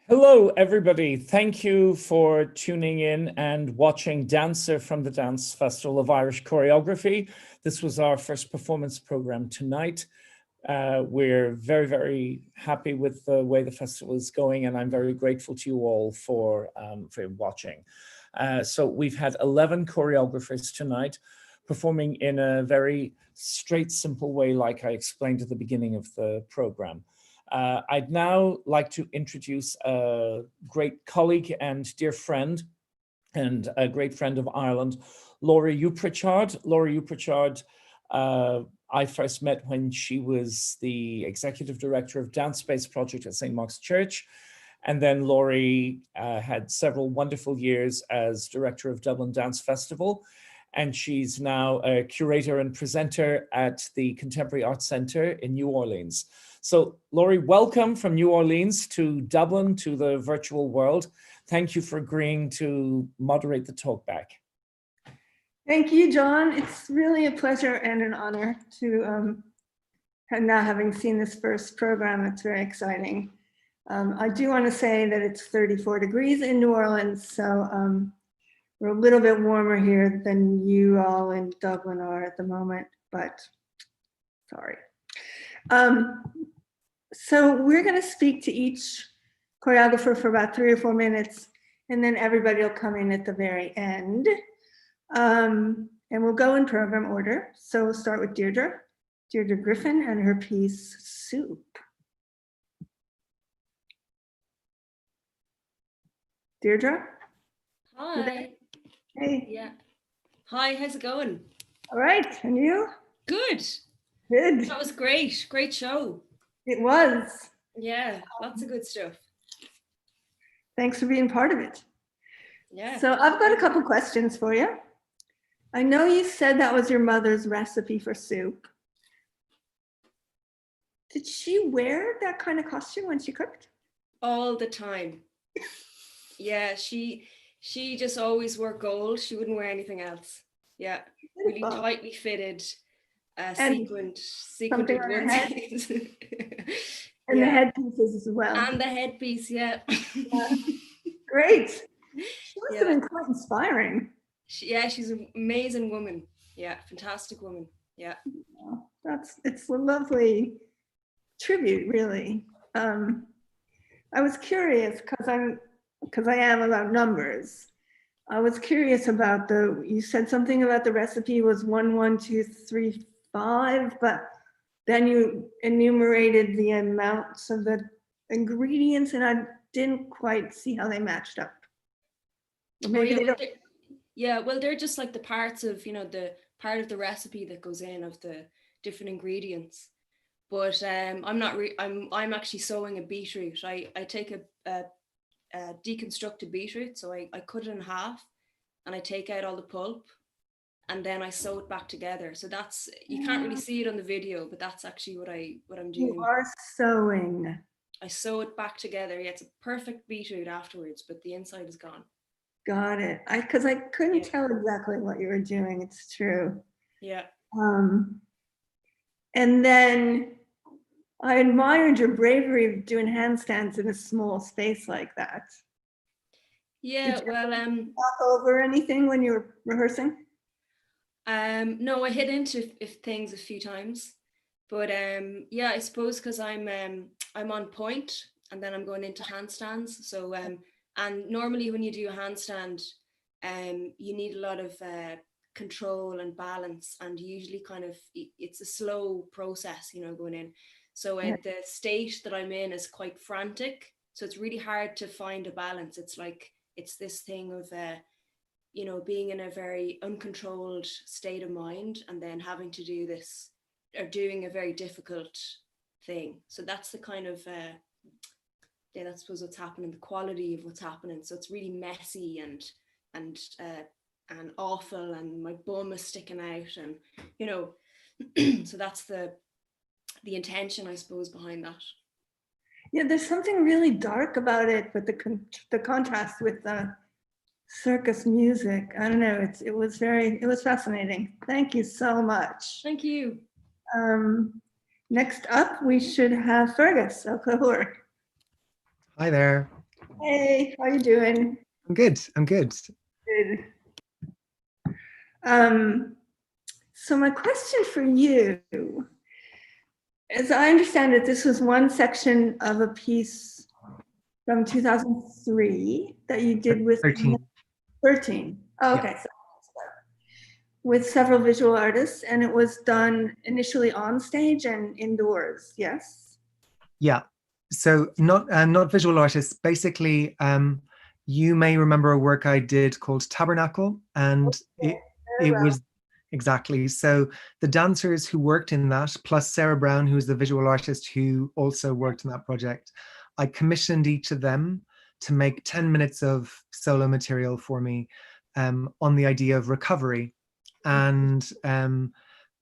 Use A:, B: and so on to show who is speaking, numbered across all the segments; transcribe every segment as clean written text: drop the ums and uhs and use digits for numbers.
A: Hello, everybody. Thank you for tuning in and watching Dancer from the Dance Festival of Irish Choreography. This was our first performance program tonight. We're very, very happy with the way the festival is going, and I'm very grateful to you all for watching. So we've had 11 choreographers tonight performing in a very straight, simple way, like I explained at the beginning of the program. I'd now like to introduce a great colleague and dear friend and a great friend of Ireland, Laurie Uprichard. Laurie Uprichard, I first met when she was the executive director of Dance Space Project at St. Mark's Church. And then Laurie had several wonderful years as director of Dublin Dance Festival. And she's now a curator and presenter at the Contemporary Arts Center in New Orleans. So Laurie, welcome from New Orleans to Dublin, to the virtual world. Thank you for agreeing to moderate the talkback.
B: Thank you, John. It's really a pleasure and an honor to now having seen this first program. It's very exciting. I do want to say that it's 34 degrees in New Orleans, so we're a little bit warmer here than you all in Dublin are at the moment, but sorry. So we're going to speak to each choreographer for about 3 or 4 minutes, and then everybody will come in at the very end. And we'll go in program order. So we'll start with Deirdre Griffin and her piece, Soup. Deirdre?
C: Hi.
B: Hey.
C: Yeah. Hi, how's it going?
B: All right, and you?
C: Good.
B: Good.
C: That was great. Great show.
B: It was.
C: Yeah, lots of good stuff.
B: Thanks for being part of it.
C: Yeah.
B: So I've got a couple questions for you. I know you said that was your mother's recipe for soup. Did she wear that kind of costume when she cooked?
C: All the time. Yeah, she just always wore gold. She wouldn't wear anything else. Yeah, really tightly fitted, sequined ones.
B: And the headpieces as well.
C: And the headpiece, yeah.
B: Great. She must have been quite inspiring.
C: She's an amazing woman. Yeah, fantastic woman. Yeah.
B: It's a lovely tribute, really. I was curious because I am about numbers. I was curious about you said something about the recipe was 1, 1, 2, 3, 5, but then you enumerated the amounts of the ingredients and I didn't quite see how they matched up. Maybe
C: well, they're just like the parts of, the part of the recipe that goes in of the different ingredients. But I'm actually sewing a beetroot. I take a deconstructed beetroot, so I cut it in half and I take out all the pulp and then I sew it back together. So that's, you can't really see it on the video, but that's actually what I'm doing.
B: You are sewing.
C: I sew it back together. Yeah, it's a perfect beetroot afterwards, but the inside is gone.
B: Got it. Because I couldn't tell exactly what you were doing. It's true.
C: Yeah.
B: And then I admired your bravery of doing handstands in a small space like that.
C: Yeah, well,
B: walk over anything when you were rehearsing?
C: No, I hit into things a few times, but yeah, I suppose because I'm on point and then I'm going into handstands. So and normally when you do a handstand, you need a lot of control and balance, and usually it's a slow process, going in. So the state that I'm in is quite frantic. So it's really hard to find a balance. It's this thing of, being in a very uncontrolled state of mind and then having to do this or doing a very difficult thing. So that's the kind of, that's suppose what's happening, the quality of what's happening. So it's really messy and awful, and my bum is sticking out, and, so that's the intention, I suppose, behind that.
B: Yeah, there's something really dark about it, but the contrast with the circus music, I don't know, it was fascinating. Thank you so much.
C: Thank you.
B: Next up, we should have Fergus O'Cahor.
D: Hi there.
B: Hey, how you doing?
D: I'm good. I'm good.
B: Good. So my question for you, as I understand it, this was one section of a piece from 2003 that you did with
D: 13.
B: 13. Oh, okay. So with several visual artists, and it was done initially on stage and indoors. Yes.
D: Yeah. So not visual artists. Basically, you may remember a work I did called Tabernacle, and it was exactly. So the dancers who worked in that, plus Sarah Brown, who is the visual artist who also worked in that project, I commissioned each of them to make 10 minutes of solo material for me on the idea of recovery. And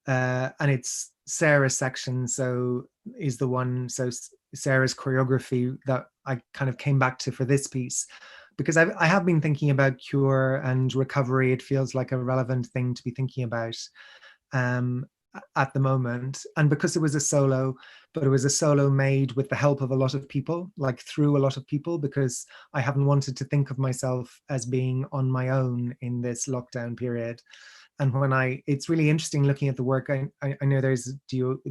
D: it's Sarah's section, so is the one, so Sarah's choreography that I kind of came back to for this piece, because I have been thinking about cure and recovery. It feels like a relevant thing to be thinking about at the moment. And because it was a solo, but it was a solo made with the help of a lot of people, like through a lot of people, because I haven't wanted to think of myself as being on my own in this lockdown period. And it's really interesting looking at the work. I know there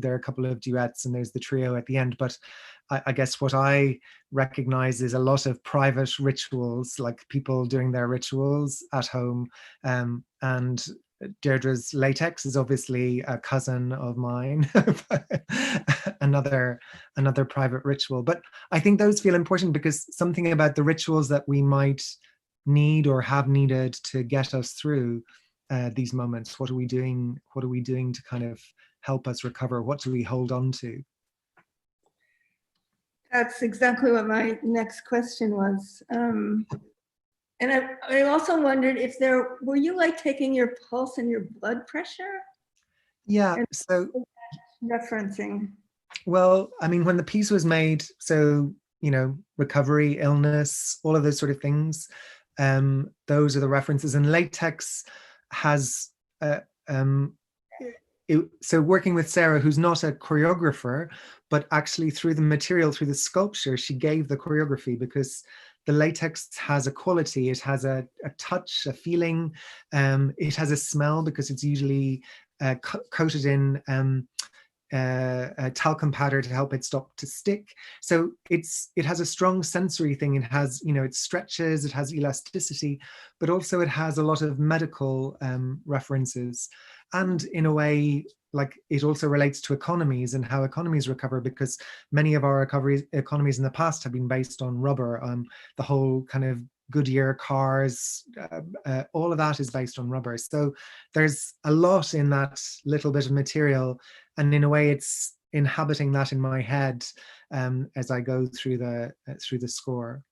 D: are a couple of duets and there's the trio at the end, but I guess what I recognize is a lot of private rituals, like people doing their rituals at home. And Deirdre's latex is obviously a cousin of mine, another private ritual. But I think those feel important because something about the rituals that we might need or have needed to get us through these moments. What are we doing? What are we doing to kind of help us recover? What do we hold on to?
B: That's exactly what my next question was. And I also wondered if were you like taking your pulse and your blood pressure?
D: Yeah,
B: and
D: so
B: referencing.
D: Well, I mean, when the piece was made, so, recovery, illness, all of those sort of things, those are the references. And latex has, so working with Sarah, who's not a choreographer, but actually through the material, through the sculpture, she gave the choreography because the latex has a quality. It has a touch, a feeling. It has a smell because it's usually coated in a talcum powder to help it stop to stick. So it has a strong sensory thing. It has, it stretches, it has elasticity, but also it has a lot of medical references. And in a way, like it also relates to economies and how economies recover, because many of our economies in the past have been based on rubber. The whole kind of Goodyear cars, all of that is based on rubber. So there's a lot in that little bit of material, and in a way it's inhabiting that in my head as I go through the score.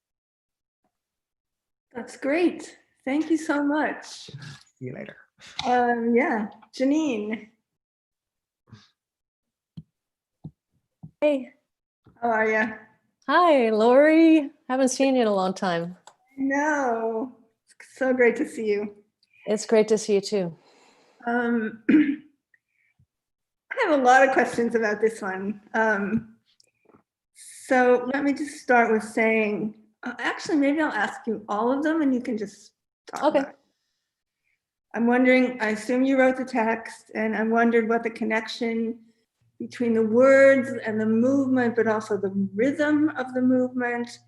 B: That's great. Thank you so much.
D: See you later.
B: Yeah, Janine.
E: Hey.
B: How are you?
E: Hi, Laurie. Haven't seen you in a long time.
B: No, it's so great to see you.
E: It's great to see you too.
B: I have a lot of questions about this one. So let me just start with saying, actually, maybe I'll ask you all of them and you can just talk about it. I'm wondering, I assume you wrote the text, and I wondered what the connection between the words and the movement, but also the rhythm of the movement,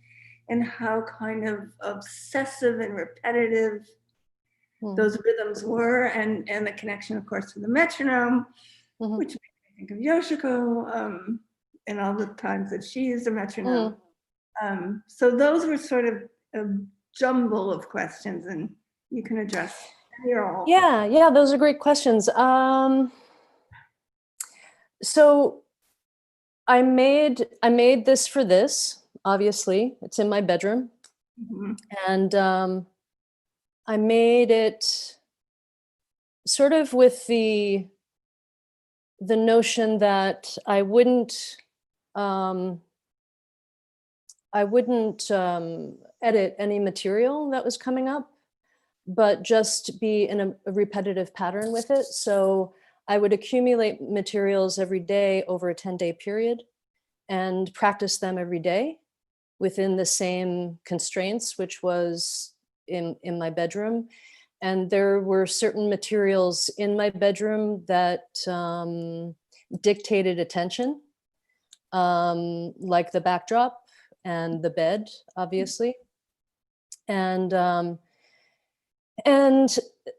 B: and how kind of obsessive and repetitive those rhythms were, and the connection, of course, to the metronome, which makes me think of Yoshiko, and all the times that she used a metronome. So those were sort of a jumble of questions, and you can address all.
E: Yeah, those are great questions. So I made this for this. Obviously, it's in my bedroom, and I made it sort of with the notion that I wouldn't edit any material that was coming up, but just be in a repetitive pattern with it. So I would accumulate materials every day over a 10-day period and practice them every day. within the same constraints, which was in my bedroom. And there were certain materials in my bedroom that dictated attention, like the backdrop and the bed, obviously. And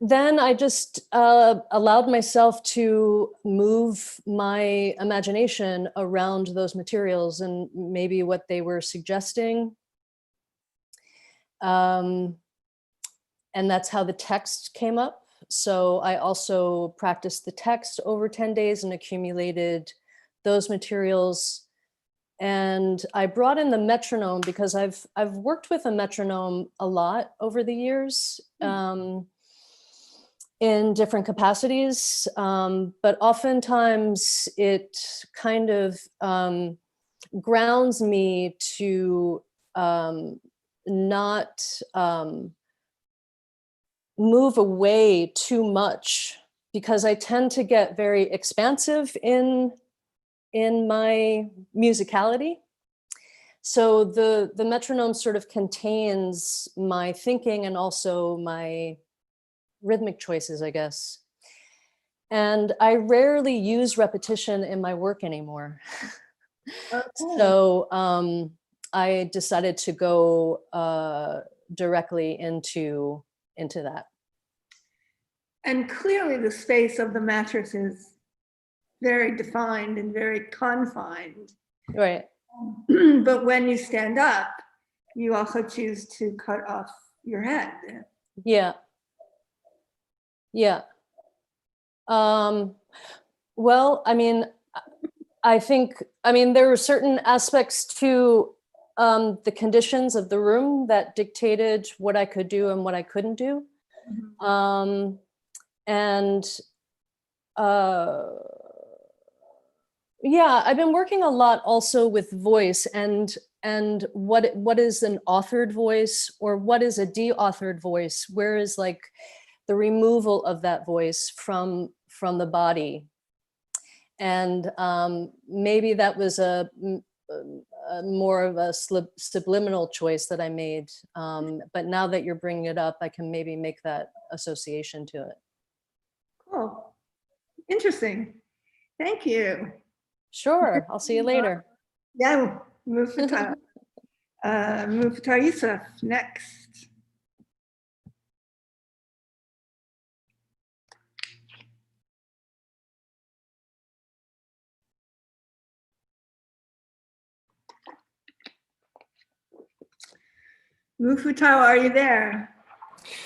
E: then I just allowed myself to move my imagination around those materials and maybe what they were suggesting. And that's how the text came up. So I also practiced the text over 10 days and accumulated those materials. And I brought in the metronome because I've worked with a metronome a lot over the years in different capacities, but oftentimes it kind of grounds me to not move away too much, because I tend to get very expansive in my musicality. So the metronome sort of contains my thinking and also my rhythmic choices, I guess. And I rarely use repetition in my work anymore.
B: Okay.
E: So I decided to go directly into that.
B: And clearly the space of the mattress is very defined and very confined.
E: Right.
B: But when you stand up, you also choose to cut off your head.
E: Yeah. Yeah. Well, I mean, there were certain aspects to the conditions of the room that dictated what I could do and what I couldn't do. Yeah, I've been working a lot also with voice and what is an authored voice or what is a de-authored voice? Where is like the removal of that voice from the body? And maybe that was a more of a subliminal choice that I made. But now that you're bringing it up, I can maybe make that association to it.
B: Cool. Interesting. Thank you.
E: Sure, I'll see you later.
B: Yeah, Mufatar. Mufatar Yusuf, next. Mufatar, are you there?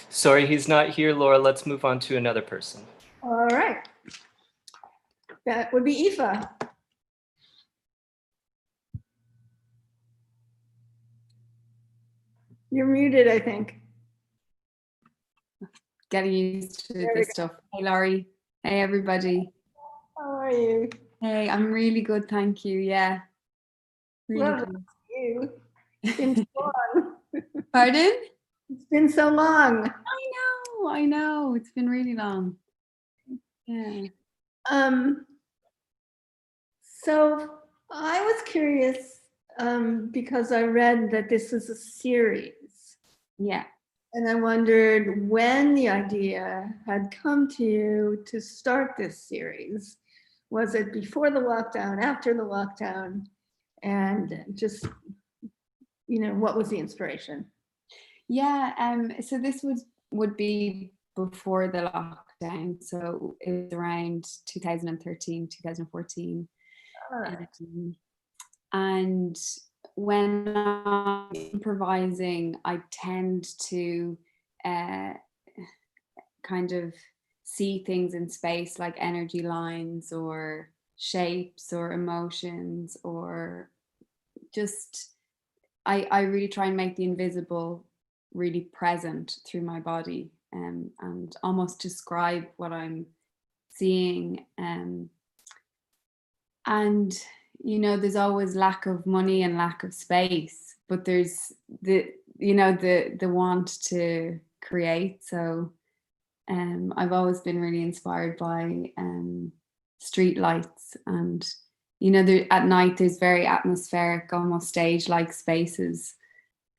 F: Sorry, he's not here, Laura. Let's move on to another person.
B: All right. That would be Aoife. You're muted, I think.
G: Getting used to this stuff. Hey, Laurie. Hey, everybody.
B: How are you?
G: Hey, I'm really good, thank you. Yeah. Really
B: Love
G: good.
B: you. It's been so long.
G: Pardon?
B: It's been so long.
G: I know. It's been really long. Yeah.
B: So I was curious because I read that this is a series.
G: Yeah.
B: And I wondered when the idea had come to you to start this series. Was it before the lockdown, after the lockdown? And just, what was the inspiration?
G: Yeah. So this would be before the lockdown. So it was around 2013, 2014. And when I'm improvising, I tend to kind of see things in space like energy lines or shapes or emotions, or just I really try and make the invisible really present through my body, and almost describe what I'm seeing. And there's always lack of money and lack of space, but there's the want to create. So I've always been really inspired by street lights and you know, there, at night there's very atmospheric, almost stage-like spaces.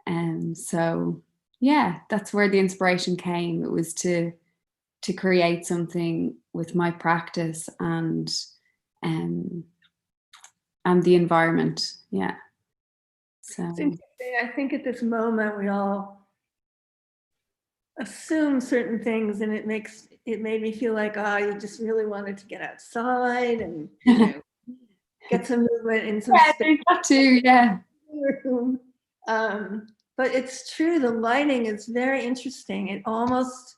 G: And so, yeah, that's where the inspiration came. It was to create something with my practice and the environment. Yeah. So
B: It's interesting. I think at this moment we all assume certain things, and it made me feel like, oh, you just really wanted to get outside and, you know, get some movement in some
G: yeah,
B: space.
G: there's that too. Yeah.
B: Room. But it's true, the lighting is very interesting. It almost,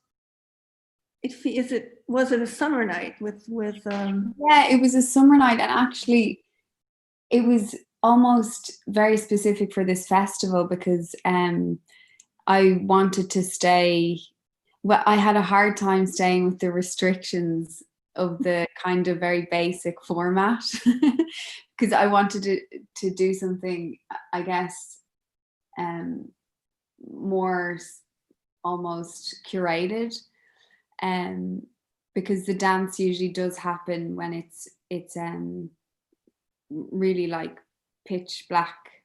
B: was it a summer night with
G: Yeah, it was a summer night, and actually it was almost very specific for this festival because I wanted to stay. Well, I had a hard time staying with the restrictions of the kind of very basic format because I wanted to do something, I guess, more almost curated, because the dance usually does happen when it's really like pitch black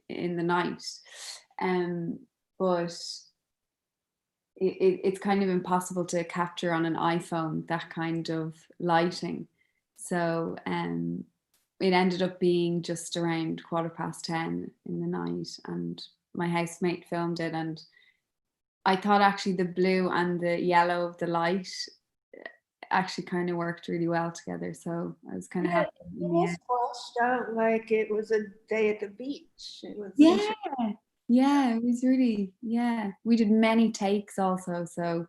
G: in the night, but it's kind of impossible to capture on an iPhone, that kind of lighting. So it ended up being just around 10:15 in the night, and my housemate filmed it, and I thought actually the blue and the yellow of the light actually kind of worked really well together. So I was kind of happy.
B: It almost washed out like it was a day at the beach. It was
G: yeah, it was really, yeah. We did many takes also, so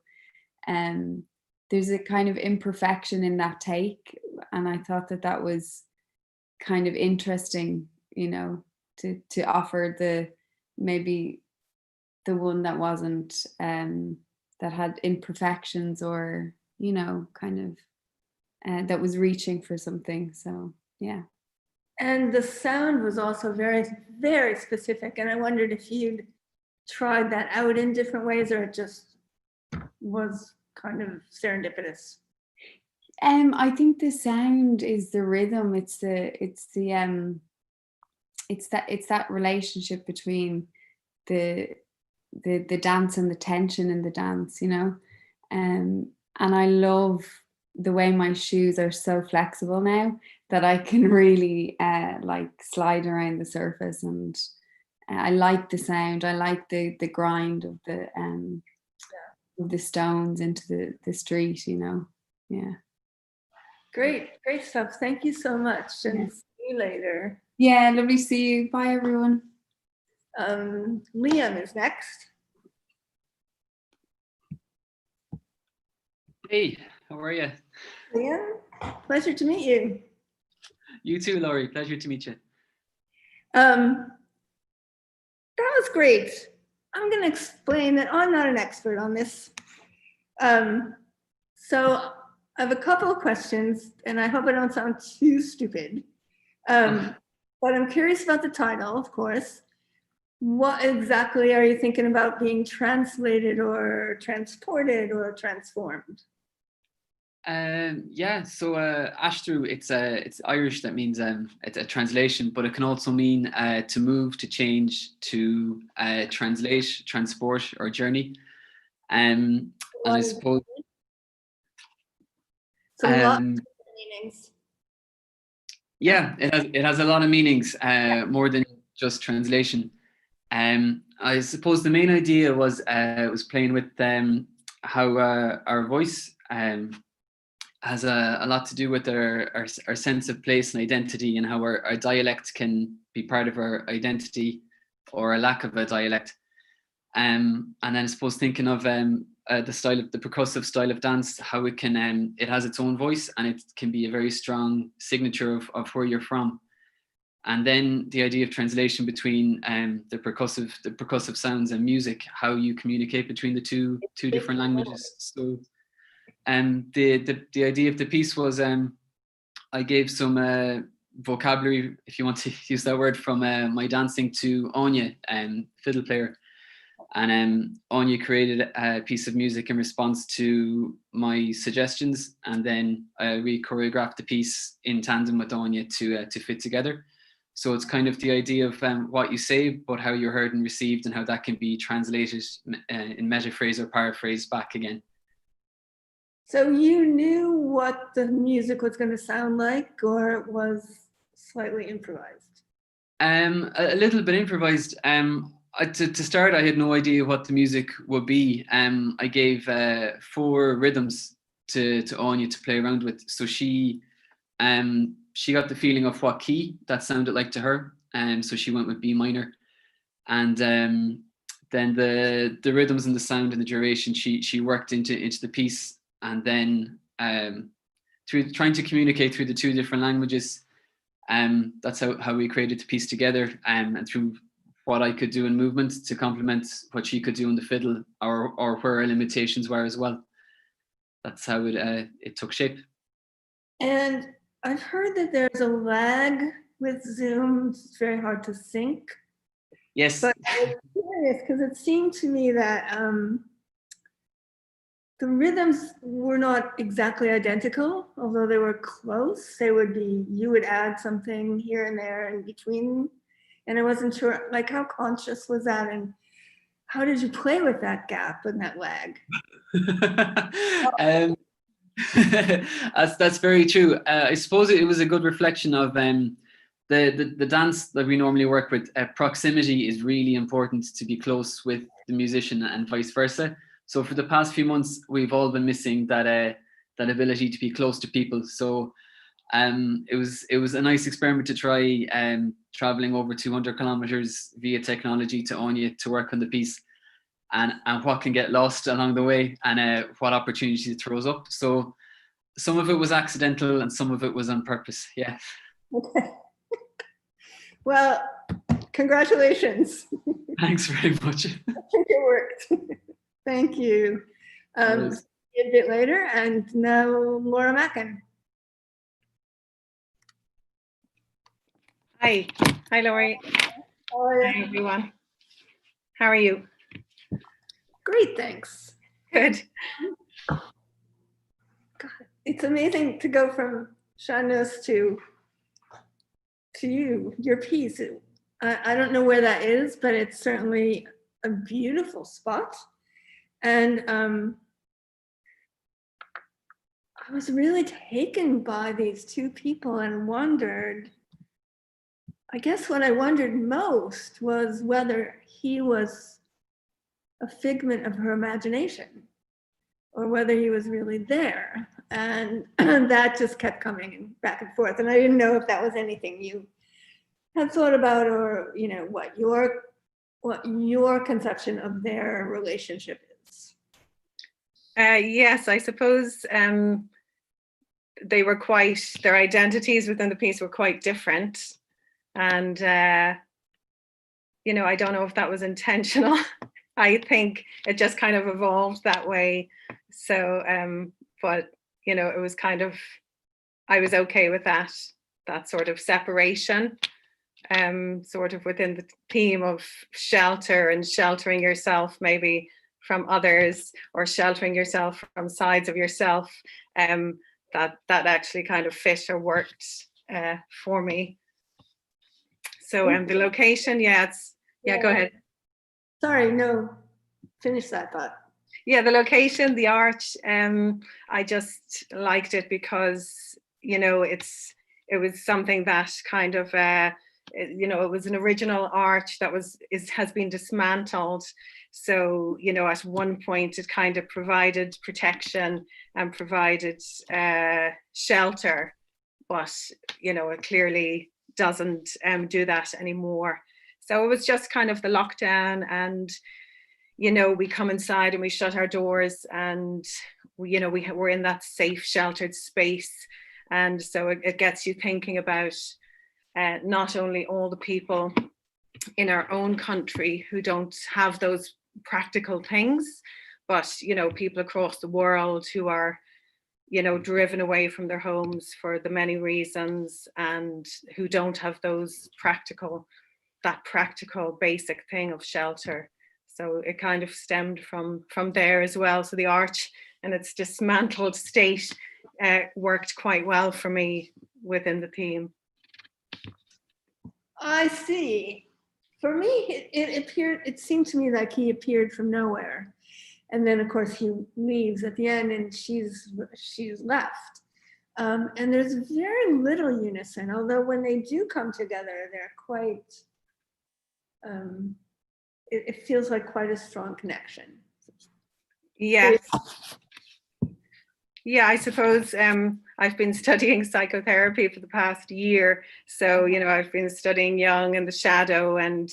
G: there's a kind of imperfection in that take, and I thought that was kind of interesting, you know, to offer maybe the one that wasn't that had imperfections, or, you know, kind of that was reaching for something. So yeah.
B: And the sound was also very, very specific. And I wondered if you'd tried that out in different ways, or it just was kind of serendipitous.
G: I think the sound is the rhythm. It's that relationship between the dance and the tension in the dance, you know. And I love the way my shoes are so flexible now that I can really like slide around the surface, and I like the sound. I like the grind of the stones into the street, you know. Yeah.
B: Great stuff. Thank you so much, and see you later.
G: Yeah, lovely to see you. Bye, everyone.
B: Liam is next.
H: Hey, how are you?
B: Liam, pleasure to meet you.
H: You too, Laurie. Pleasure to meet you.
B: That was great. I'm going to explain that I'm not an expert on this. So I have a couple of questions, and I hope I don't sound too stupid. But I'm curious about the title, of course. What exactly are you thinking about being translated or transported or transformed?
H: Yeah, so Ashtru, it's Irish. That means it's a translation, but it can also mean to move, to change, to translate, transport, or journey. And I suppose
B: So lots of meanings.
H: Yeah, it has a lot of meanings, more than just translation. I suppose the main idea was playing with how our voice has a lot to do with our sense of place and identity, and how our dialect can be part of our identity, or a lack of a dialect. And then I suppose thinking of the percussive style of dance, how it can it has its own voice, and it can be a very strong signature of where you're from. And then the idea of translation between the percussive sounds and music, how you communicate between the two different languages. So the idea of the piece was I gave some vocabulary, if you want to use that word, from my dancing to Anya, fiddle player. And Anya created a piece of music in response to my suggestions, and then I re-choreographed the piece in tandem with Anya to fit together. So it's kind of the idea of what you say, but how you're heard and received, and how that can be translated in metaphrase or paraphrase back again.
B: So you knew what the music was going to sound like, or it was slightly improvised?
H: A little bit improvised. To start, I had no idea what the music would be. I gave 4 rhythms to Anya to play around with. So she got the feeling of what key that sounded like to her. So she went with B minor. And then the rhythms and the sound and the duration, she worked into the piece. And then through trying to communicate through the 2 different languages, that's how we created the piece together, and through what I could do in movement to complement what she could do on the fiddle, or where our limitations were as well. That's how it took shape.
B: And I've heard that there's a lag with Zoom. It's very hard to sync.
H: Yes.
B: But I was curious because it seemed to me that the rhythms were not exactly identical, although they were close. They would be, you would add something here and there in between. And I wasn't sure, like, how conscious was that? And how did you play with that gap and that lag?
H: That's very true. I suppose it was a good reflection of the dance that we normally work with. Proximity is really important, to be close with the musician and vice versa. So for the past few months, we've all been missing that ability to be close to people. So it was a nice experiment to try traveling over 200 kilometers via technology to Anya to work on the piece, and what can get lost along the way, and what opportunities it throws up. So some of it was accidental and some of it was on purpose. Yeah.
B: Okay. Well, congratulations.
H: Thanks very much.
B: I think it worked. Thank you. See you a bit later, and now Laura Mackin.
I: Hi. Hi, Laurie. Hi, everyone. How are you?
B: Great, thanks.
I: Good.
B: God, it's amazing to go from Shanos to you, your piece. I don't know where that is, but it's certainly a beautiful spot. And I was really taken by these 2 people and wondered, I guess what I wondered most was whether he was a figment of her imagination or whether he was really there. And that just kept coming back and forth. And I didn't know if that was anything you had thought about, or, you know, what your conception of their relationship is.
I: Yes, I suppose they were their identities within the piece were quite different. And, you know, I don't know if that was intentional. I think it just kind of evolved that way. So, but, you know, it was kind of, I was okay with that sort of separation, sort of within the theme of shelter and sheltering yourself maybe from others, or sheltering yourself from sides of yourself. That actually kind of fit or worked for me. So the location, yeah, go ahead.
B: Sorry, no, finish that thought.
I: Yeah, the location, the arch, I just liked it because, you know, it was something that kind of, you know, it was an original arch that has been dismantled. So, you know, at one point it kind of provided protection and provided shelter, but, you know, it clearly doesn't do that anymore. So it was just kind of the lockdown, and, you know, we come inside and we shut our doors, and you know, we're in that safe, sheltered space. And so it gets you thinking about not only all the people in our own country who don't have those practical things, but, you know, people across the world who are, you know, driven away from their homes for the many reasons, and who don't have those practical basic thing of shelter. So it kind of stemmed from there as well. So the arch and its dismantled state worked quite well for me within the theme.
B: I see. For me, it seemed to me like he appeared from nowhere. And then of course he leaves at the end and she's left. And there's very little unison, although when they do come together, they're quite, it feels like quite a strong connection.
I: Yes. Yeah, I suppose I've been studying psychotherapy for the past year. So, I've been studying Jung and the shadow, and,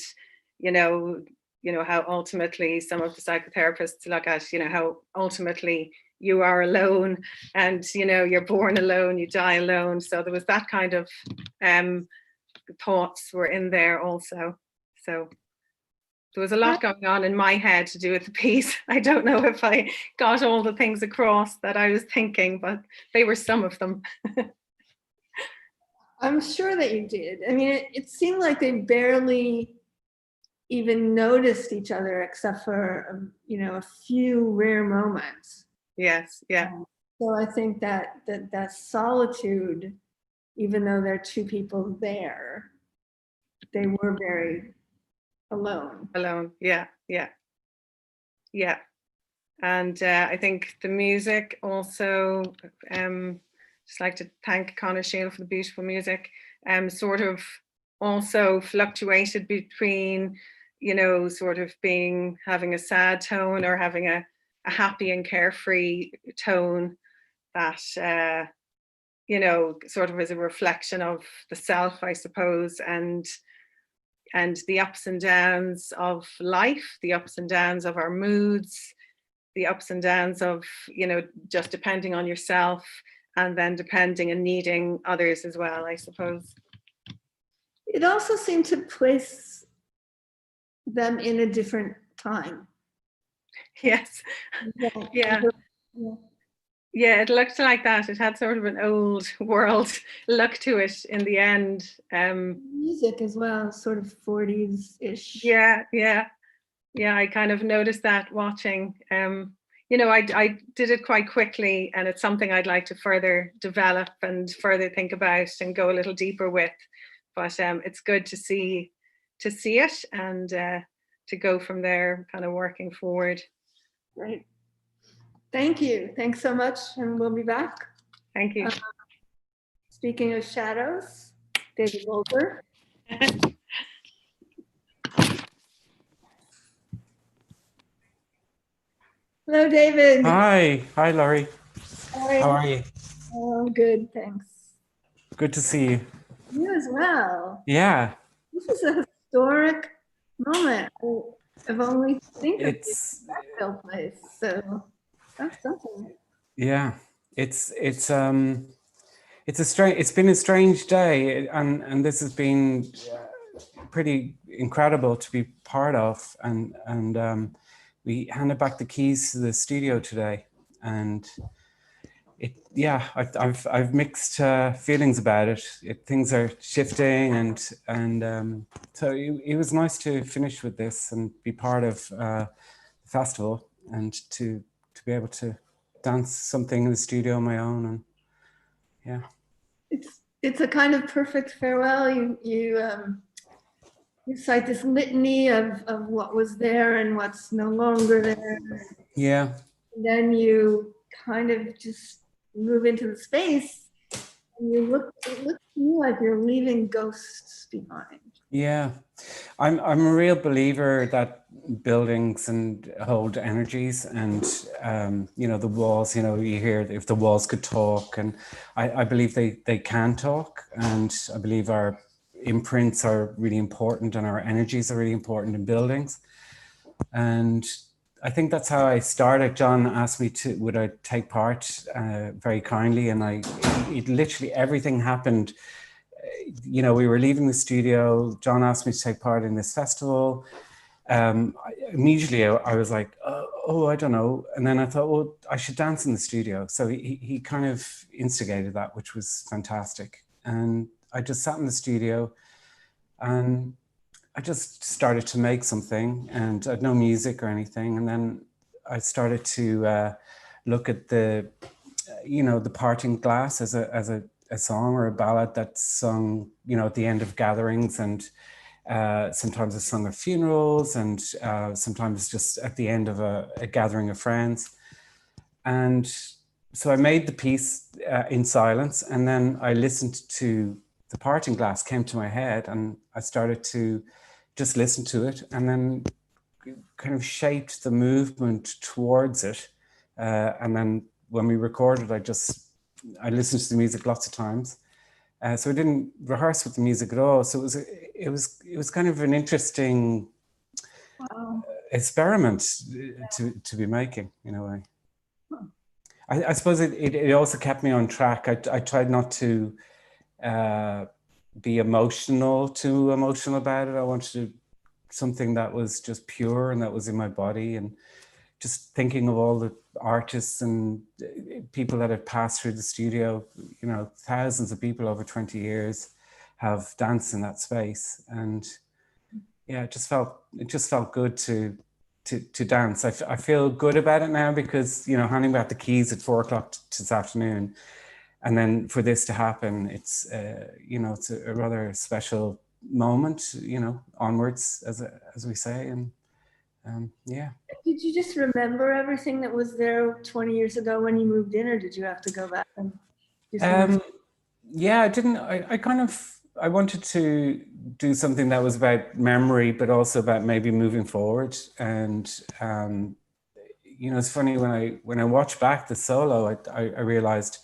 I: how ultimately some of the psychotherapists look at, how ultimately you are alone and, you're born alone, you die alone. So there was that kind of thoughts were in there also. So there was a lot going on in my head to do with the piece. I don't know if I got all the things across that I was thinking, but they were some of them.
B: I'm sure that you did. I mean, it seemed like they barely even noticed each other except for, a few rare moments.
I: Yes, yeah.
B: So I think that solitude, even though there are two people there, they were very alone.
I: Yeah. And I think the music also, just like to thank Conor Shield for the beautiful music, sort of also fluctuated between, sort of having a sad tone or having a happy and carefree tone that, sort of is a reflection of the self, I suppose, and the ups and downs of life, the ups and downs of our moods, the ups and downs of, just depending on yourself and then depending and needing others as well, I suppose.
B: It also seemed to place them in a different time.
I: Yes. Yeah. Yeah, it looked like that. It had sort of an old world look to it in the end.
B: Music as well, sort of 40s-ish.
I: Yeah, I kind of noticed that watching. I did it quite quickly, and it's something I'd like to further develop and further think about and go a little deeper with. But it's good to see it and to go from there, kind of working forward.
B: Great. Thank you. Thanks so much, and we'll be back.
I: Thank you.
B: Speaking of shadows, David Wolper. Hello, David.
J: Hi, Laurie.
B: How
J: are you?
B: Oh, good, thanks.
J: Good to see you.
B: You as well.
J: Yeah.
B: This is a historic moment. I've only seen
J: It's
B: a place, so that's something.
J: Yeah, it's been a strange day, and this has been pretty incredible to be part of, and we handed back the keys to the studio today, and I've mixed feelings about it. Things are shifting, and so it was nice to finish with this and be part of the festival, and to be able to dance something in the studio on my own, and yeah.
B: It's a kind of perfect farewell. You cite this litany of what was there and what's no longer there.
J: Yeah.
B: And then you kind of just move into the space, and it looks to me like you're leaving ghosts behind.
J: Yeah, I'm a real believer that buildings and hold energies, and the walls. You hear if the walls could talk, and I believe they can talk, and I believe our imprints are really important, and our energies are really important in buildings, and I think that's how I started. John asked me would I take part very kindly, and it literally everything happened. We were leaving the studio. John asked me to take part in this festival. Immediately, I was like, oh, I don't know. And then I thought, well, I should dance in the studio. So he kind of instigated that, which was fantastic. And I just sat in the studio, and I just started to make something, and I had no music or anything. And then I started to look at the, the Parting Glass as a song or a ballad that's sung, at the end of gatherings, and sometimes it's sung at funerals, and sometimes just at the end of a gathering of friends. And so I made the piece in silence, and then I listened to the Parting Glass came to my head, and I started to just listen to it, and then kind of shaped the movement towards it. And then when we recorded, I listened to the music lots of times. So I didn't rehearse with the music at all. So it was kind of an interesting experiment to be making in a way. I suppose it also kept me on track. I tried not to be too emotional about it. I wanted something that was just pure and that was in my body, and just thinking of all the artists and people that have passed through the studio. Thousands of people over 20 years have danced in that space, and yeah, it just felt good to dance. I feel good about it now because handing back the keys at 4:00 this afternoon, and then for this to happen, it's it's a rather special moment, onwards, as we say. And yeah.
B: Did you just remember everything that was there 20 years ago when you moved in, or did you have to go back and do something?
J: Yeah, I didn't. I wanted to do something that was about memory, but also about maybe moving forward. And it's funny, when I watch back the solo, I realized,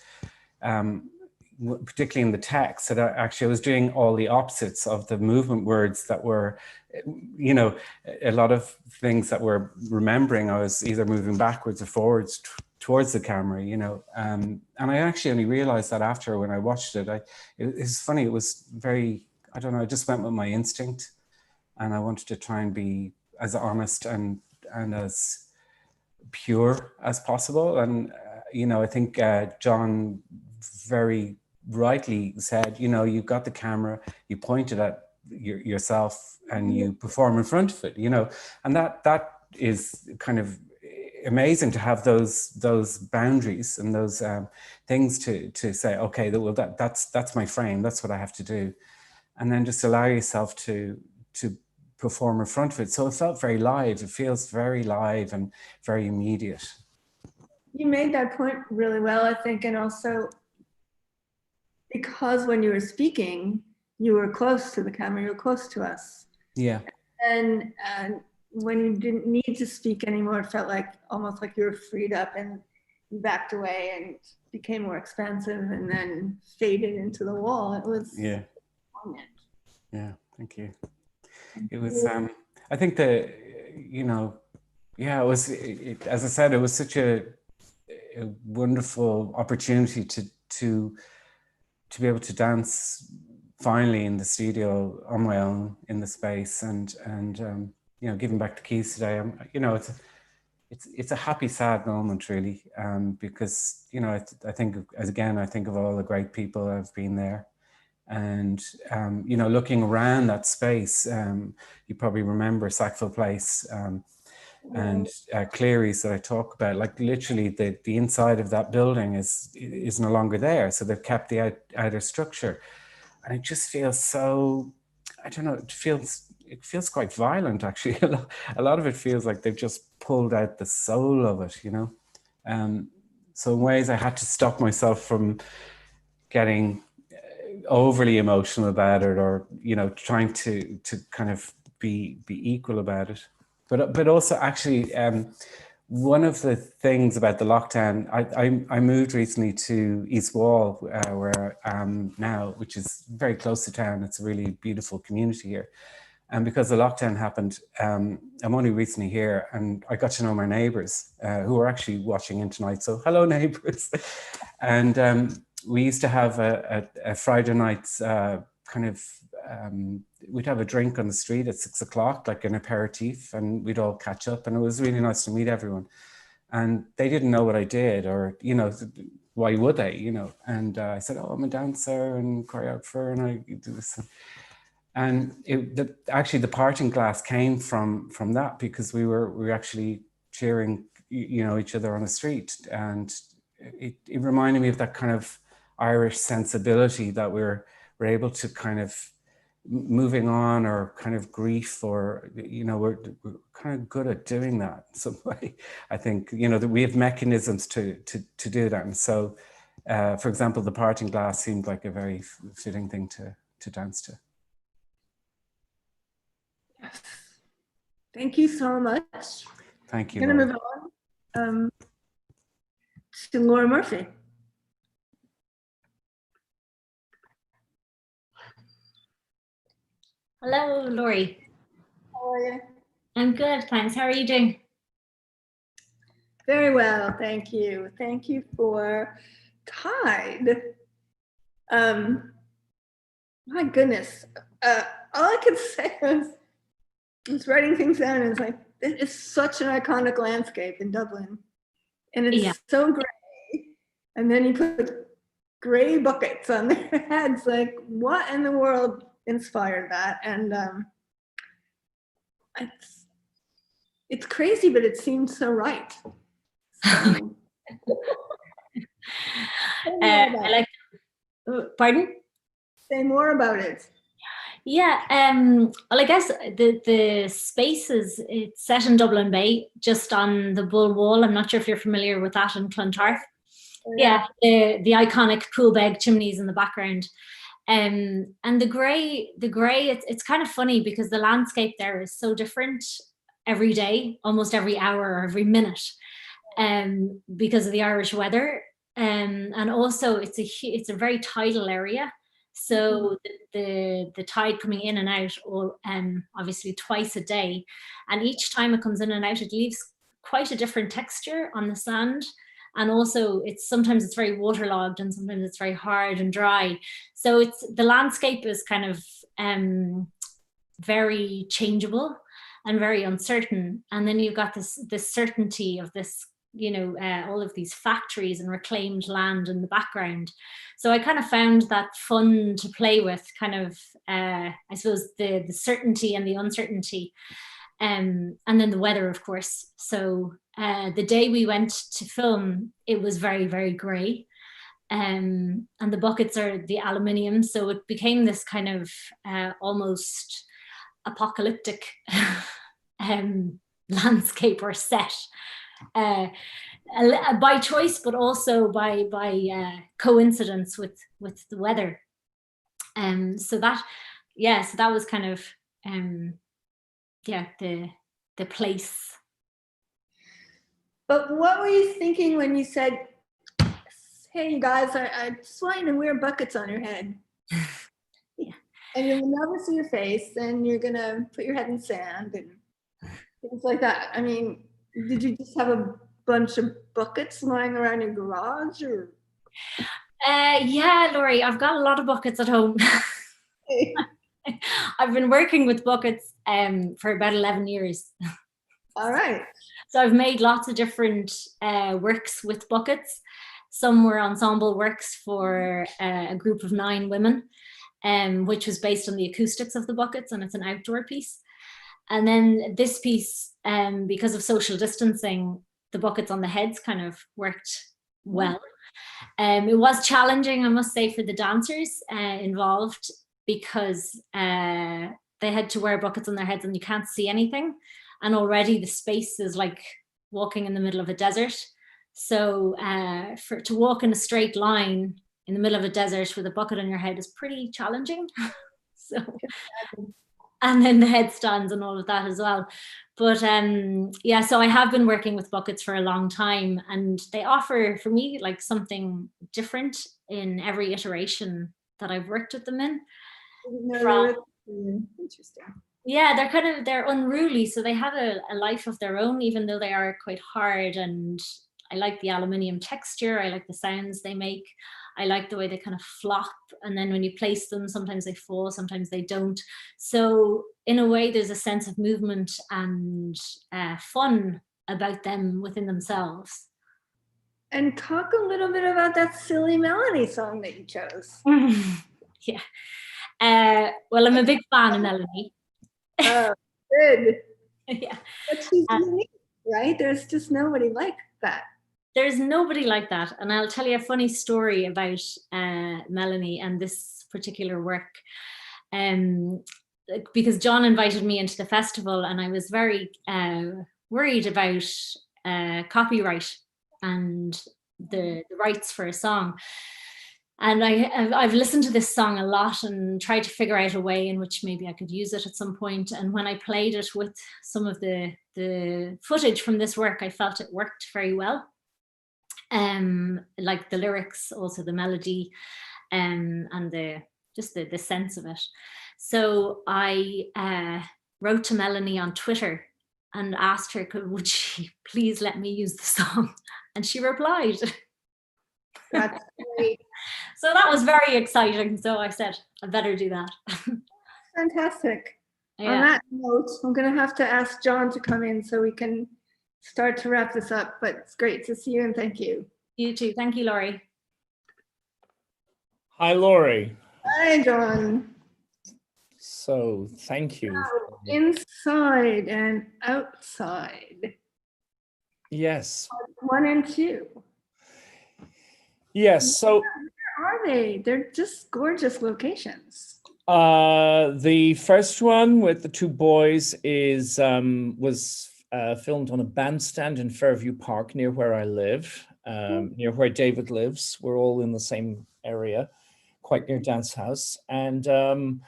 J: particularly in the text, that I was doing all the opposites of the movement words that were, a lot of things that we're remembering. I was either moving backwards or forwards towards the camera, and I actually only realized that after, when I watched it. It's funny, it was very, I don't know, I just went with my instinct, and I wanted to try and be as honest and as pure as possible. And I think John very rightly said, you've got the camera, you point it at yourself, and you perform in front of it, and that is kind of amazing, to have those boundaries and those things to say, okay, that's my frame, that's what I have to do, and then just allow yourself to perform in front of it. So it felt very live. It feels very live and very immediate.
B: You made that point really well, I think, and also because when you were speaking, you were close to the camera, you were close to us.
J: Yeah.
B: And when you didn't need to speak anymore, it felt almost like you were freed up, and you backed away and became more expansive, and then faded into the wall. It was poignant.
J: Yeah, thank you. It was, I think that, it was, as I said, it was such a wonderful opportunity to be able to dance finally in the studio on my own in the space, and giving back the keys today. It's a happy, sad moment, really, because I think of all the great people that have been there, and looking around that space, you probably remember Sackville Place, and Cleary's that I talk about. Like, literally, the inside of that building is no longer there, so they've kept the outer structure, and it just feels so, I don't know, it feels quite violent, actually. A lot of it feels like they've just pulled out the soul of it, so in ways I had to stop myself from getting overly emotional about it, or trying to kind of be equal about it. But also, actually, one of the things about the lockdown, I moved recently to East Wall, where I am now, which is very close to town. It's a really beautiful community here. And because the lockdown happened, I'm only recently here, and I got to know my neighbours, who are actually watching in tonight. So hello, neighbours. And we used to have a Friday night kind of, we'd have a drink on the street at 6 o'clock, like an aperitif, and we'd all catch up, and it was really nice to meet everyone. And they didn't know what I did, or, why would they, And I said, oh, I'm a dancer and choreographer, and I do this. And actually the parting glass came from that, because we were actually cheering, each other on the street, and it reminded me of that kind of Irish sensibility that we're able to kind of moving on, or kind of grief, or we're kind of good at doing that in some way. I think that we have mechanisms to do that, and so for example, the parting glass seemed like a very fitting thing to dance to.
B: Thank you so much.
J: Thank you.
B: I'm going to move on to Laura Murphy.
K: Hello, Laurie.
B: How are you?
K: I'm good, thanks. How are you doing?
B: Very well, thank you. Thank you for Tide. My goodness. All I could say was writing things down, and it's like, it's such an iconic landscape in Dublin. And it's so gray. And then you put gray buckets on their heads. Like, what in the world inspired that? And it's crazy, but it seems so right. So,
K: I like. Pardon?
B: Say more about it.
K: Yeah, well, I guess the space it's set in Dublin Bay, just on the Bull Wall. I'm not sure if you're familiar with that in Clontarf. Yeah, the iconic pool bag chimneys in the background. And the grey, it's kind of funny because the landscape there is so different every day, almost every hour or every minute, because of the Irish weather. And also it's a very tidal area. So the tide coming in and out, or obviously twice a day, and each time it comes in and out, it leaves quite a different texture on the sand. And also sometimes it's very waterlogged, and sometimes it's very hard and dry. So the landscape is kind of very changeable and very uncertain. And then you've got this certainty of this, all of these factories and reclaimed land in the background. So I kind of found that fun to play with, kind of, I suppose, the certainty and the uncertainty. And then the weather, of course. So the day we went to film, it was very, very grey. And the buckets are the aluminium. So it became this kind of almost apocalyptic landscape or set. By choice, but also by coincidence with the weather. So that was kind of the place.
B: But what were you thinking when you said, hey, you guys, I just want you to wear buckets on your head? Yeah. And you'll never see your face, and you're going to put your head in sand and things like that. I mean, did you just have a bunch of buckets lying around your garage, or?
K: Yeah, Laurie, I've got a lot of buckets at home. I've been working with buckets for about 11 years.
B: All right.
K: So I've made lots of different works with buckets. Some were ensemble works for a group of 9 women, which was based on the acoustics of the buckets, and it's an outdoor piece. And then this piece, because of social distancing, the buckets on the heads kind of worked well. It was challenging, I must say, for the dancers involved, because they had to wear buckets on their heads and you can't see anything. And already the space is like walking in the middle of a desert. So to walk in a straight line in the middle of a desert with a bucket on your head is pretty challenging. So, and then the headstands and all of that as well. But yeah, so I have been working with buckets for a long time, and they offer for me like something different in every iteration that I've worked with them in.
B: Interesting.
K: Yeah, they're unruly, so they have a life of their own, even though they are quite hard. And I like the aluminium texture. I like the sounds they make. I like the way they kind of flop, and then when you place them, sometimes they fall, sometimes they don't. So in a way, there's a sense of movement and fun about them within themselves.
B: And talk a little bit about that silly melody song that you chose.
K: Yeah. Well, I'm a big fan of Melanie.
B: Oh, good.
K: Yeah.
B: But she's unique, right? There's just nobody like that.
K: There's nobody like that. And I'll tell you a funny story about Melanie and this particular work. Because John invited me into the festival and I was very worried about copyright and the rights for a song. And I've listened to this song a lot and tried to figure out a way in which maybe I could use it at some point. And when I played it with some of the footage from this work, I felt it worked very well. Like the lyrics, also the melody, and the sense of it. So I wrote to Melanie on Twitter and asked her, would she please let me use the song? And she replied.
B: That's great.
K: So that was very exciting. So I said, I better do that.
B: Fantastic.
K: Yeah.
B: On that note, I'm going to have to ask John to come in so we can start to wrap this up, but it's great to see you and thank you.
K: You too. Thank you, Laurie.
A: Hi, Laurie.
B: Hi, John.
A: So thank you.
B: Inside and outside.
A: Yes.
B: 1 and 2.
A: Yes. So
B: where are they? They're just gorgeous locations.
A: the first one with the two boys is was filmed on a bandstand in Fairview Park near where I live, near where David lives. We're all in the same area, quite near Dance House. And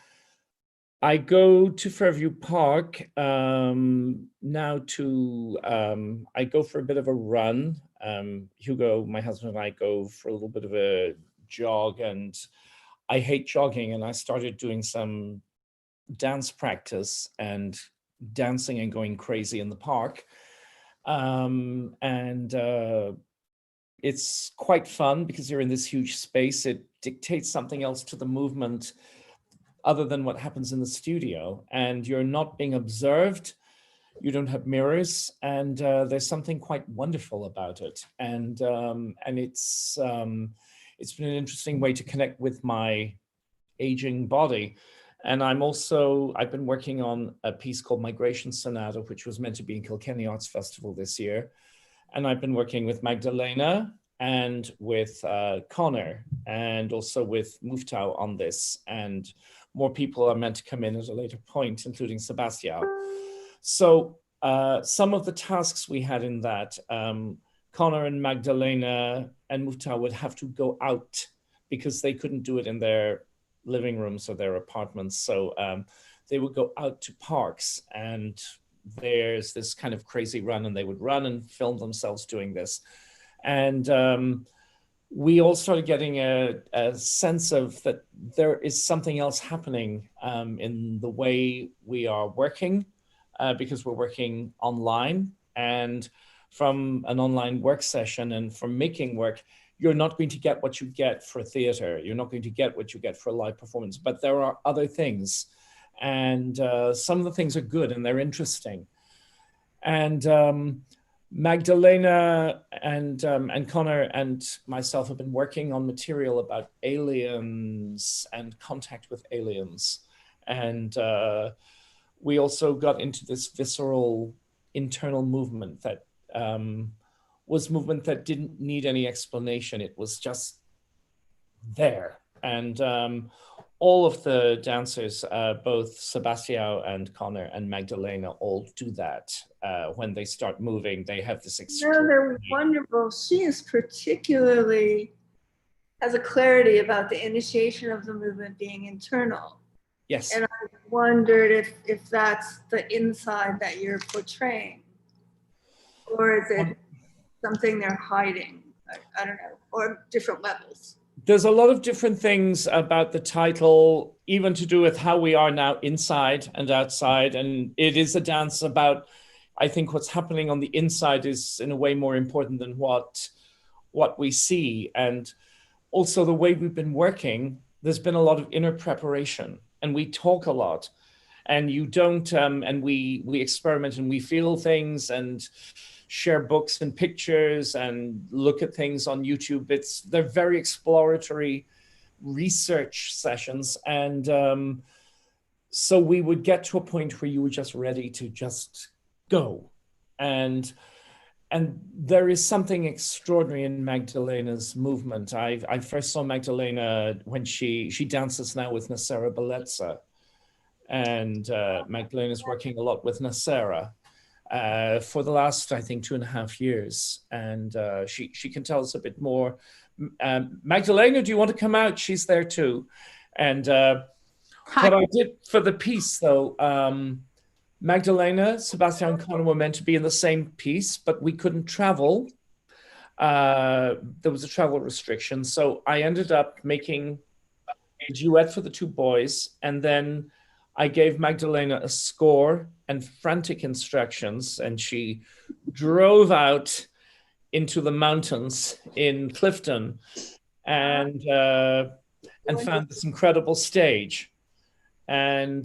A: I go to Fairview Park now to, I go for a bit of a run. Hugo, my husband, and I go for a little bit of a jog, and I hate jogging, and I started doing some dance practice and dancing and going crazy in the park. It's quite fun because you're in this huge space. It dictates something else to the movement other than what happens in the studio, and you're not being observed. You don't have mirrors, and there's something quite wonderful about it. And it's been an interesting way to connect with my aging body. And I've been working on a piece called Migration Sonata, which was meant to be in Kilkenny Arts Festival this year. And I've been working with Magdalena and with Connor and also with Muftau on this. And more people are meant to come in at a later point, including Sebastião. So some of the tasks we had in that, Connor and Magdalena and Muftau would have to go out because they couldn't do it in their living rooms or their apartments. So they would go out to parks, and there's this kind of crazy run, and they would run and film themselves doing this. And we all started getting a sense of that there is something else happening in the way we are working because we're working online. And from an online work session and from making work, you're not going to get what you get for theater. You're not going to get what you get for a live performance, but there are other things. And some of the things are good and they're interesting. And Magdalena and Connor and myself have been working on material about aliens and contact with aliens. And we also got into this visceral internal movement that was movement that didn't need any explanation. It was just there. And all of the dancers, both Sebastião and Connor and Magdalena, all do that. When they start moving, they have this
B: No, they're wonderful. She is particularly has a clarity about the initiation of the movement being internal.
A: Yes.
B: And I wondered if that's the inside that you're portraying, or is it something they're hiding? I don't know, or different levels.
A: There's a lot of different things about the title, even to do with how we are now inside and outside. And it is a dance about, I think what's happening on the inside is in a way more important than what we see. And also the way we've been working, there's been a lot of inner preparation, and we talk a lot, and you don't, and we experiment and we feel things and share books and pictures and look at things on YouTube. They're very exploratory research sessions. And so we would get to a point where you were just ready to just go. And there is something extraordinary in Magdalena's movement. I first saw Magdalena when she dances now with Nasera Bellezza. And Magdalena's working a lot with Nasera for the last, I think, 2.5 years. And she can tell us a bit more. Magdalena, do you want to come out? She's there too. And what I did for the piece, though, Magdalena, Sebastian Connor were meant to be in the same piece, but we couldn't travel. There was a travel restriction. So I ended up making a duet for the two boys. And then I gave Magdalena a score and frantic instructions. And she drove out into the mountains in Clifton and found this incredible stage. And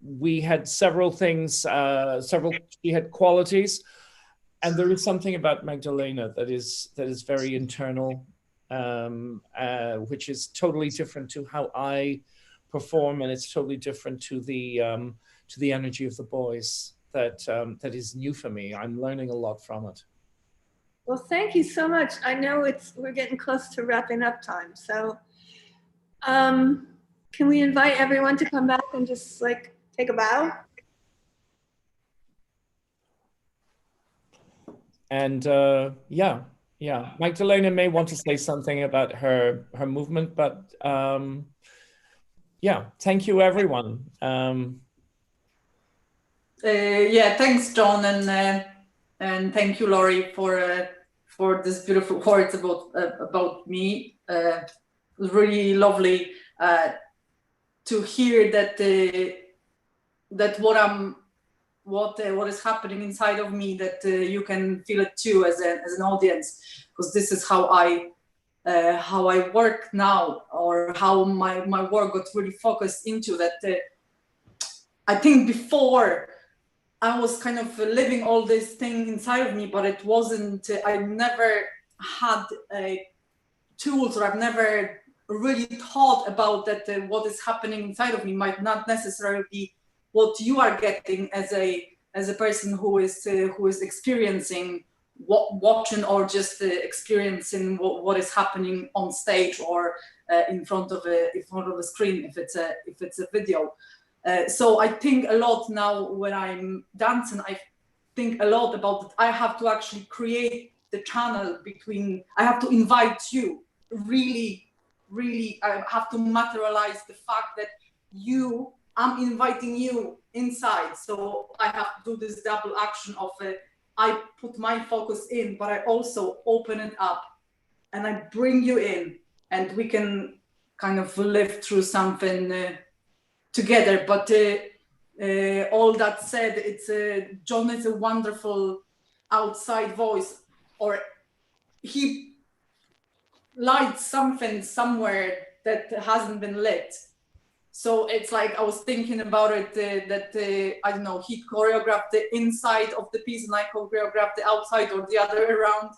A: we had several things, she had qualities, and there is something about Magdalena that is very internal, which is totally different to how I perform, and it's totally different to the energy of the boys that is new for me. I'm learning a lot from it.
B: Well, thank you so much. I know we're getting close to wrapping up time, so can we invite everyone to come back and just like take a bow?
A: And yeah, Magdalena may want to say something about her movement, but yeah, thank you, everyone.
L: Yeah, thanks, John, and thank you, Laurie, for this beautiful words about me. It was really lovely to hear that what is happening inside of me, that you can feel it too as an audience, because this is how I work now, or how my work got really focused into that. I think before I was kind of living all this thing inside of me, but it wasn't, I never had tools, or I've never really thought about that what is happening inside of me might not necessarily be what you are getting as a person who is experiencing watching, or just experiencing what is happening on stage, or in front of a screen if it's a video. So I think a lot now when I'm dancing, I think a lot about that. I have to actually create the channel between, I have to invite you, really I have to materialize the fact that I'm inviting you inside. So I have to do this double action of I put my focus in, but I also open it up and I bring you in, and we can kind of live through something together. But all that said, John is a wonderful outside voice, or he lights something somewhere that hasn't been lit. So it's like I was thinking about it, that I don't know, he choreographed the inside of the piece and I choreographed the outside, or the other way around.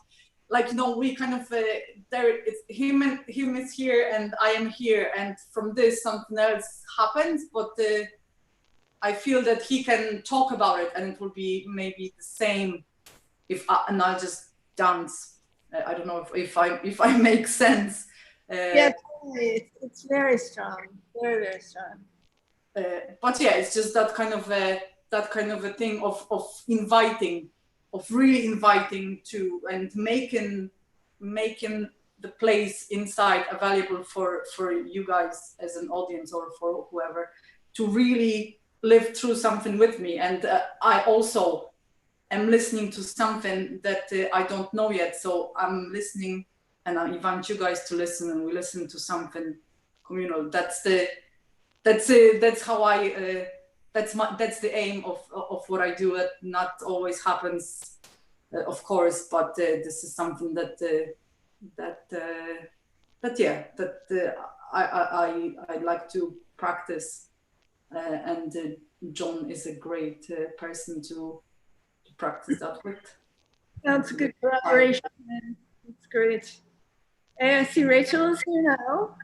L: Like, you know, we kind of it's him is here and I am here, and from this something else happens. But I feel that he can talk about it, and it will be maybe the same if I'll just dance. I don't know if I make sense.
B: Yeah, totally. It's very strong, very strong.
L: But yeah, it's just that kind of a thing of inviting, of really inviting to, and making the place inside available for you guys as an audience, or for whoever, to really live through something with me. And I also am listening to something that I don't know yet. So I'm listening, and I invite you guys to listen, and we listen to something communal. That's how I. That's the aim of what I do. That not always happens, of course, but this is something that I like to practice, and John is a great person to practice that with.
B: That's a good collaboration. It's great. Hey, I see Rachel is here now.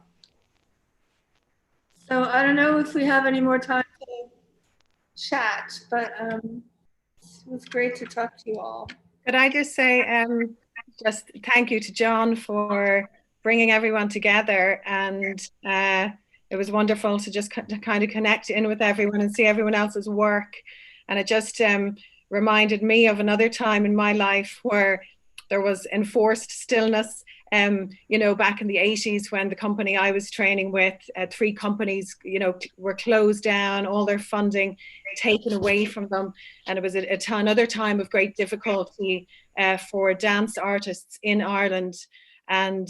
B: So I don't know if we have any more time to chat, but it was great to talk to you all.
I: Could I just say just thank you to John for bringing everyone together, and it was wonderful to just kind of connect in with everyone and see everyone else's work. And it just reminded me of another time in my life where there was enforced stillness. You know, back in the 80s when the company I was training with, 3 companies, you know, were closed down, all their funding taken away from them. And it was another time of great difficulty for dance artists in Ireland. And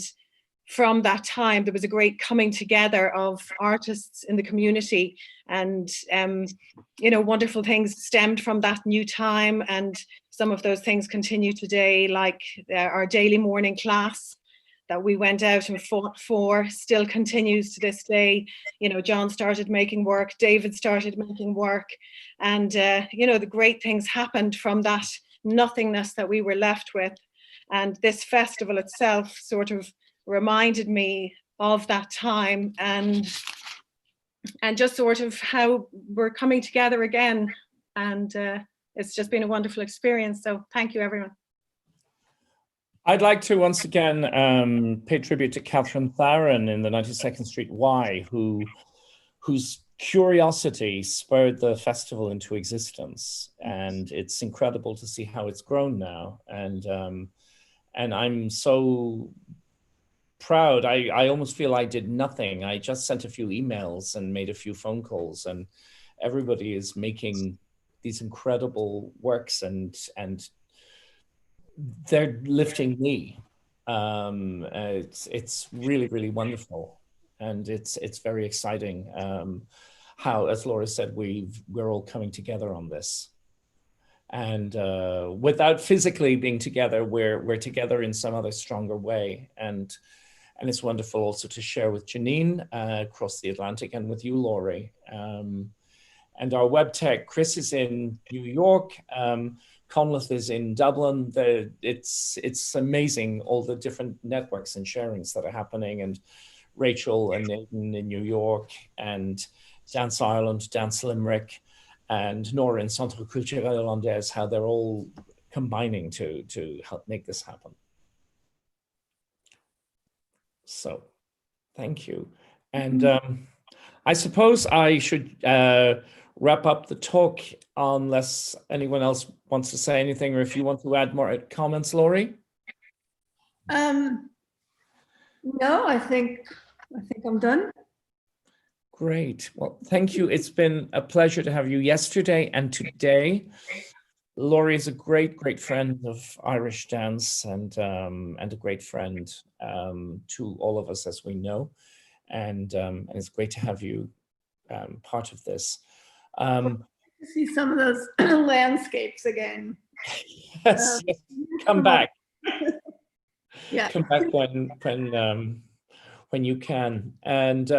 I: from that time, there was a great coming together of artists in the community, and you know, wonderful things stemmed from that new time. And some of those things continue today, like our daily morning class that we went out and fought for still continues to this day. You know, John started making work, David started making work, and you know, the great things happened from that nothingness that we were left with. And this festival itself sort of reminded me of that time, and just sort of how we're coming together again. And it's just been a wonderful experience. So thank you, everyone.
A: I'd like to once again pay tribute to Catherine Tharon in the 92nd Street Y, whose curiosity spurred the festival into existence. And it's incredible to see how it's grown now. And I'm so proud. I almost feel I did nothing. I just sent a few emails and made a few phone calls, and everybody is making these incredible works, and they're lifting me. It's really, really wonderful, and it's very exciting how, as Laura said, we're all coming together on this. And without physically being together, we're together in some other stronger way. And it's wonderful also to share with Janine across the Atlantic, and with you, Laurie. And our web tech, Chris is in New York, Conleth is in Dublin. It's amazing, all the different networks and sharings that are happening, and Rachel and Aidan in New York, and Dance Ireland, Dance Limerick, and Nora in Centre Culturel Hollandaise, how they're all combining to help make this happen. So thank you. And I suppose I should wrap up the talk unless anyone else wants to say anything, or if you want to add more comments, Laurie.
B: No, I think I'm done.
A: Great. Well, thank you. It's been a pleasure to have you yesterday and today. Laurie is a great, great friend of Irish dance, and a great friend to all of us, as we know. And it's great to have you part of this.
B: See some of those landscapes again.
A: Yes, yes. Come back.
B: Yeah.
A: Come back when you can. And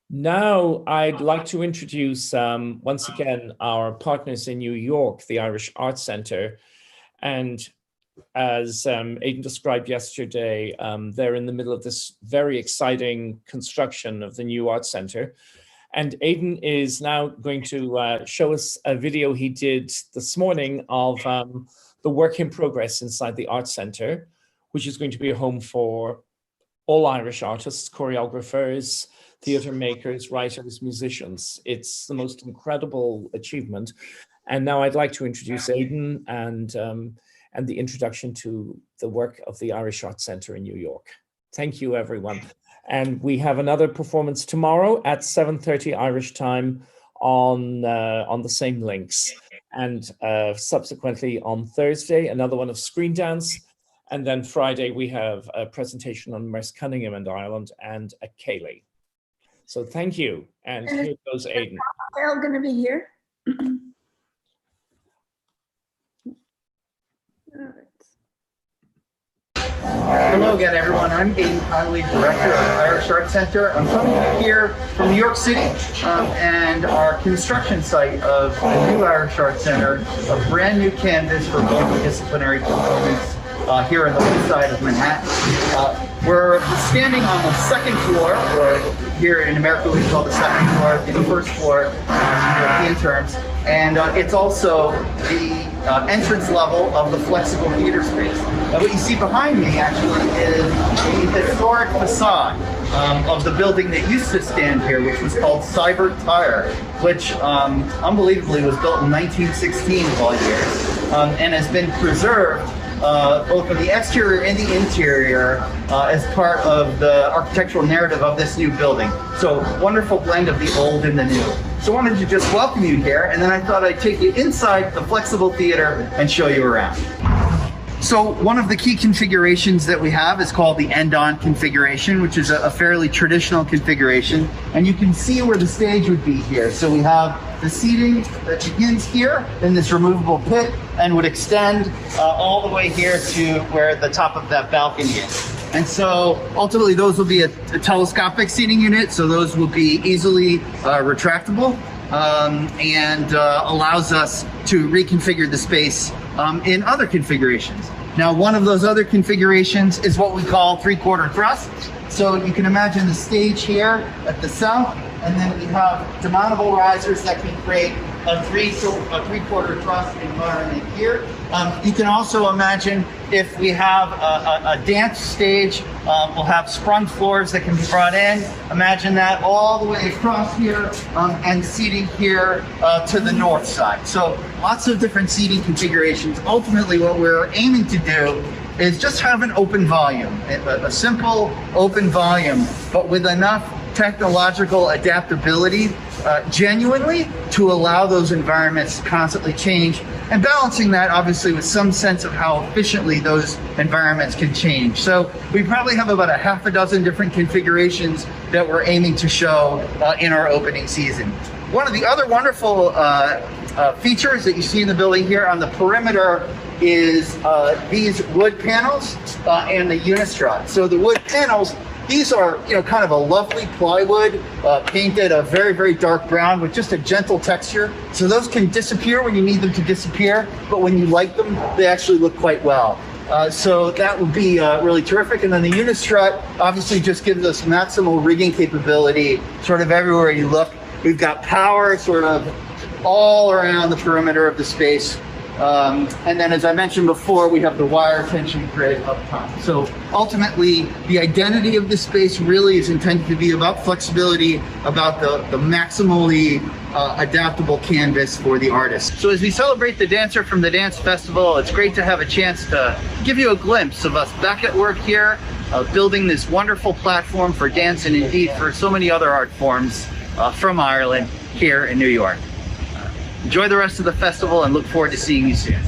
A: now I'd like to introduce once again our partners in New York, the Irish Arts Center. And as Aidan described yesterday, they're in the middle of this very exciting construction of the new Arts Center. And Aidan is now going to show us a video he did this morning of the work in progress inside the Arts Center, which is going to be a home for all Irish artists, choreographers, theatre makers, writers, musicians. It's the most incredible achievement. And now I'd like to introduce Aidan and the introduction to the work of the Irish Arts Center in New York. Thank you, everyone. And we have another performance tomorrow at 7:30 Irish time on the same links. And subsequently on Thursday, another one of Screen Dance. And then Friday, we have a presentation on Merce Cunningham and Ireland and a Cayley. So thank you. And here goes Aidan.
B: They're all going to be here.
M: Hello again, everyone. I'm Aidan Connolly, Director of the Irish Arts Center. I'm coming here from New York City and our construction site of the new Irish Arts Center, a brand new canvas for multidisciplinary performance here on the west side of Manhattan. We're standing on the second floor, or here in America we call the second floor, the first floor in European terms, and it's also the entrance level of the flexible theater space. What you see behind me actually is the historic facade of the building that used to stand here, which was called Seibert Tire, which unbelievably was built in 1916 of all years, and has been preserved both in the exterior and the interior as part of the architectural narrative of this new building. So wonderful blend of the old and the new. So I wanted to just welcome you here, and then I thought I'd take you inside the flexible theater and show you around. So one of the key configurations that we have is called the end-on configuration, which is a fairly traditional configuration. And you can see where the stage would be here. So we have the seating that begins here in this removable pit and would extend all the way here to where the top of that balcony is. And so ultimately those will be a telescopic seating unit. So those will be easily retractable and allows us to reconfigure the space in other configurations. Now, one of those other configurations is what we call three-quarter thrust. So you can imagine the stage here at the south, and then we have demountable risers that can create a three-quarter thrust environment here. You can also imagine if we have a dance stage, we'll have sprung floors that can be brought in. Imagine that all the way across here and seating here to the north side. So lots of different seating configurations. Ultimately, what we're aiming to do is just have an open volume, a simple open volume, but with enough technological adaptability genuinely to allow those environments to constantly change, and balancing that obviously with some sense of how efficiently those environments can change. So we probably have about a half a dozen different configurations that we're aiming to show in our opening season. One of the other wonderful features that you see in the building here on the perimeter is these wood panels and the unistrut. So the wood panels, these are, kind of a lovely plywood painted a very, very dark brown with just a gentle texture. So those can disappear when you need them to disappear, but when you like them, they actually look quite well. So that would be really terrific. And then the unistrut obviously just gives us maximal rigging capability sort of everywhere you look. We've got power sort of all around the perimeter of the space. And then, as I mentioned before, we have the wire tension grid up top. So ultimately, the identity of this space really is intended to be about flexibility, about the maximally adaptable canvas for the artist. So as we celebrate the dancer from the dance festival, it's great to have a chance to give you a glimpse of us back at work here, building this wonderful platform for dance and indeed for so many other art forms from Ireland here in New York. Enjoy the rest of the festival and look forward to seeing you soon.